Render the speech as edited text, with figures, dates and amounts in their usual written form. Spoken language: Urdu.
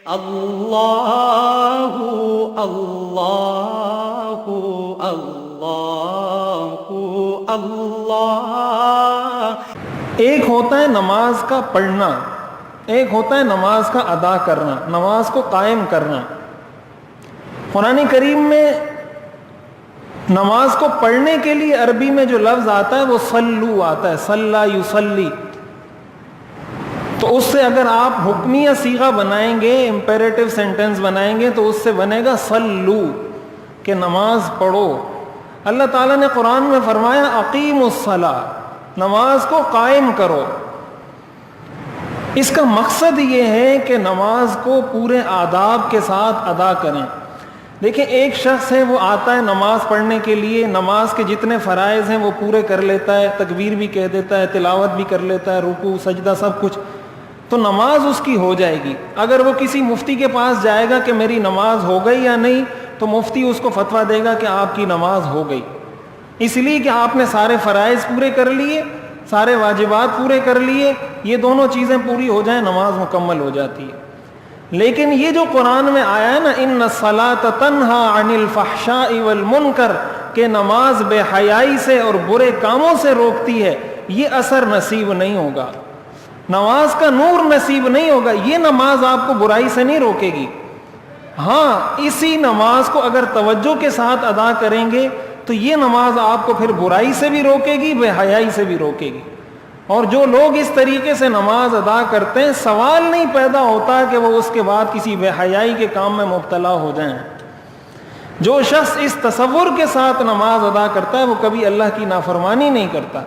اللہ اللہ اللہ اللہ۔ ایک ہوتا ہے نماز کا پڑھنا، ایک ہوتا ہے نماز کا ادا کرنا، نماز کو قائم کرنا۔ قرآن کریم میں نماز کو پڑھنے کے لیے عربی میں جو لفظ آتا ہے وہ صلو آتا ہے، صلی یصلی۔ تو اس سے اگر آپ حکمیہ صیغہ بنائیں گے، امپیریٹو سینٹنس بنائیں گے، تو اس سے بنے گا صلو، کہ نماز پڑھو۔ اللہ تعالیٰ نے قرآن میں فرمایا اقیموا الصلاۃ، نماز کو قائم کرو۔ اس کا مقصد یہ ہے کہ نماز کو پورے آداب کے ساتھ ادا کریں۔ دیکھیں ایک شخص ہے وہ آتا ہے نماز پڑھنے کے لیے، نماز کے جتنے فرائض ہیں وہ پورے کر لیتا ہے، تکبیر بھی کہہ دیتا ہے، تلاوت بھی کر لیتا ہے، رکوع سجدہ سب کچھ، تو نماز اس کی ہو جائے گی۔ اگر وہ کسی مفتی کے پاس جائے گا کہ میری نماز ہو گئی یا نہیں، تو مفتی اس کو فتویٰ دے گا کہ آپ کی نماز ہو گئی، اس لیے کہ آپ نے سارے فرائض پورے کر لیے، سارے واجبات پورے کر لیے۔ یہ دونوں چیزیں پوری ہو جائیں نماز مکمل ہو جاتی ہے۔ لیکن یہ جو قرآن میں آیا ہے نا ان الصلاۃ تنہی عن الفحشاء والمنکر، کہ نماز بے حیائی سے اور برے کاموں سے روکتی ہے، یہ اثر نصیب نہیں ہوگا، نماز کا نور نصیب نہیں ہوگا۔ یہ نماز آپ کو برائی سے نہیں روکے گی، ہاں اسی نماز کو اگر توجہ کے ساتھ ادا کریں گے تو یہ نماز آپ کو پھر برائی سے بھی روکے گی، بے حیائی سے بھی روکے گی۔ اور جو لوگ اس طریقے سے نماز ادا کرتے ہیں، سوال نہیں پیدا ہوتا کہ وہ اس کے بعد کسی بے حیائی کے کام میں مبتلا ہو جائیں۔ جو شخص اس تصور کے ساتھ نماز ادا کرتا ہے وہ کبھی اللہ کی نافرمانی نہیں کرتا۔